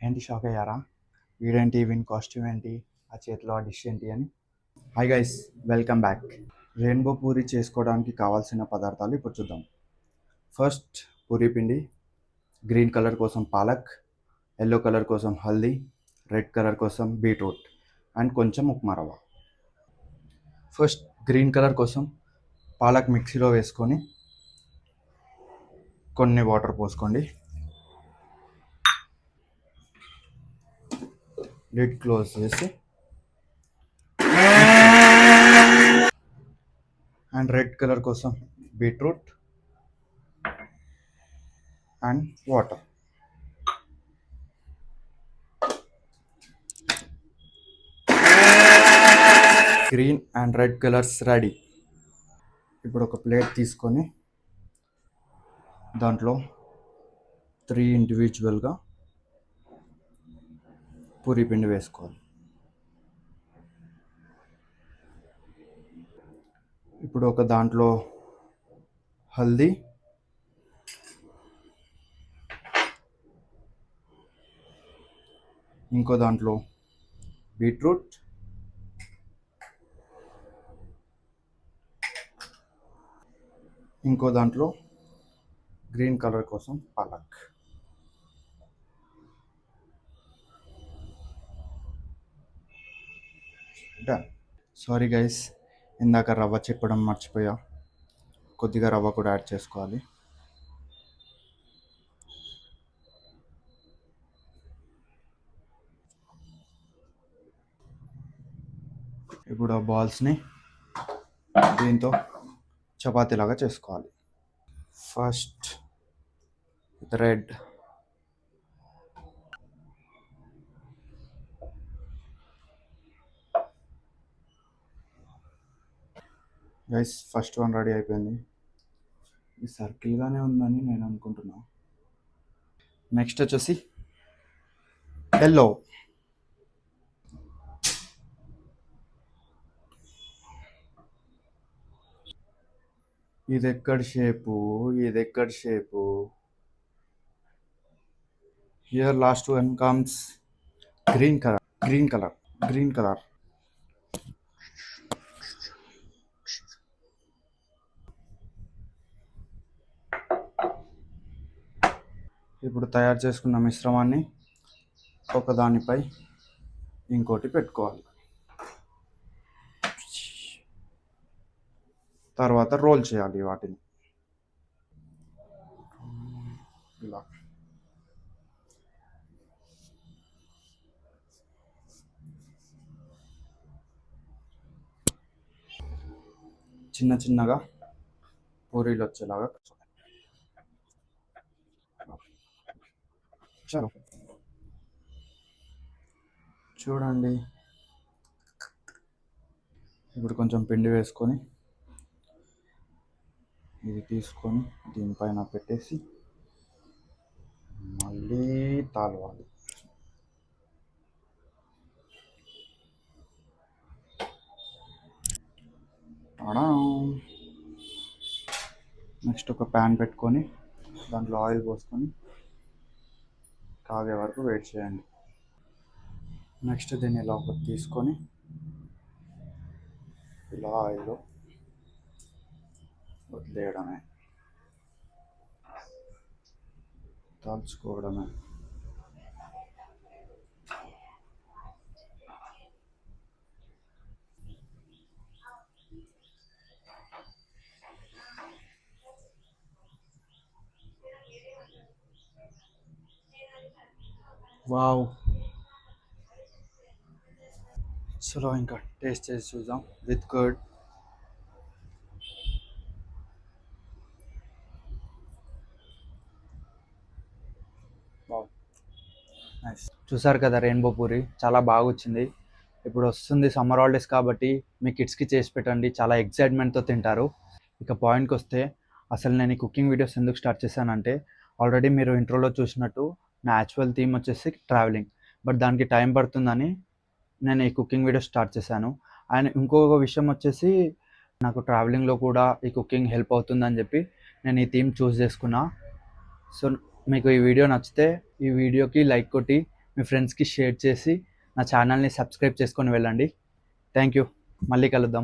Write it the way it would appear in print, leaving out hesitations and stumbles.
ఏంటి షాక్ అయ్యారా? వీడేంటి, వీని కాస్ట్యూమ్ ఏంటి, ఆ చేతిలో ఆ డిష్ ఏంటి అని. Hi guys, welcome back. Rainbow puri చేసుకోవడానికి కావాల్సిన పదార్థాలు ఇప్పుడు చూద్దాం. ఫస్ట్ పూరి పిండి, గ్రీన్ కలర్ కోసం పాలక్, ఎల్లో కలర్ కోసం హల్దీ, రెడ్ కలర్ కోసం బీట్రూట్ అండ్ కొంచెం ఉప్మా రవ్వ. ఫస్ట్ గ్రీన్ కలర్ కోసం పాలక్ మిక్సీలో వేసుకొని కొన్ని వాటర్ పోసుకోండి. లిడ్ క్లోజ్ చేసి అండ్ రెడ్ కలర్ కోసం beetroot and water. Green and red colours ready. ఇప్పుడు ఒక ప్లేట్ తీసుకొని దాంట్లో 3 ఇండివిజువల్గా పూరీ పిండి వేసుకోవాలి. ఇప్పుడు ఒక దాంట్లో హల్దీ, ఇంకో దాంట్లో బీట్రూట్, ఇంకో దాంట్లో గ్రీన్ కలర్ కోసం పాలక్. డన్. సారీ గైస్, ఇందాక రవ్వ చెప్పడం మర్చిపోయా. కొద్దిగా రవ్వ కూడా యాడ్ చేసుకోవాలి. ఇప్పుడు ఆ బాల్స్ని దీంతో చపాతీలాగా చేసుకోవాలి. First red, guys first one ready అయిపోయింది. ఇది సర్కిల్గానే ఉందని నేను అనుకుంటున్నా. నెక్స్ట్ వచ్చేసి ఎల్లో. ఇది ఎక్కడి shape. Here last one comes green colour. ఇప్పుడు తయారు చేసుకున్న మిశ్రమాన్ని ఒకదానిపై ఇంకోటి పెట్టుకోవాలి. తర్వాత రోల్ చేయాలి వాటిని ఇలా. చిన్నగా పూరీలు వచ్చేలాగా చలో చూడండి. ఇప్పుడు కొంచెం పిండి వేసుకొని ఇది తీసుకొని దీనిపైన పెట్టేసి మళ్ళీ తాలవాలి. నెక్స్ట్ ఒక ప్యాన్ పెట్టుకొని దాంట్లో ఆయిల్ పోసుకొని కాగే వరకు వెయిట్ చేయండి. నెక్స్ట్ దీన్ని ఇలా ఒకటి తీసుకొని ఇలా ఆయిల్లో వదిలేయడమే, కాల్చుకోవడమే. వావ్. చలో ఇంకా టేస్ట్ చేసి చూద్దాం విత్ కర్డ్. Wow, nice. చూసారు కదా, రెయిన్బో పూరి చాలా బాగా వచ్చింది. ఇప్పుడు వస్తుంది సమ్మర్ హాలిడేస్ కాబట్టి మీ కిడ్స్కి చేసి పెట్టండి, చాలా ఎక్సైట్మెంట్తో తింటారు. ఇక పాయింట్కి వస్తే, అసలు నేను ఈ కుకింగ్ వీడియోస్ ఎందుకు స్టార్ట్ చేశానంటే, ఆల్రెడీ మీరు ఇంట్రోలో చూసినట్టు నా యాక్చువల్ థీమ్ వచ్చేసి ట్రావెలింగ్, బట్ దానికి టైం పడుతుందని నేను ఈ కుకింగ్ వీడియో స్టార్ట్ చేశాను. అండ్ ఇంకొక విషయం వచ్చేసి, నాకు ట్రావెలింగ్లో కూడా ఈ కుకింగ్ హెల్ప్ అవుతుందని చెప్పి నేను ఈ థీమ్ చూస్ చేసుకున్నా. సో మీకు ఈ వీడియో నచ్చితే ఈ వీడియోకి లైక్ కొట్టి మీ ఫ్రెండ్స్కి షేర్ చేసి నా ఛానల్ని సబ్స్క్రైబ్ చేసుకొని వెళ్ళండి. Thank you. మళ్ళీ కలుద్దాం.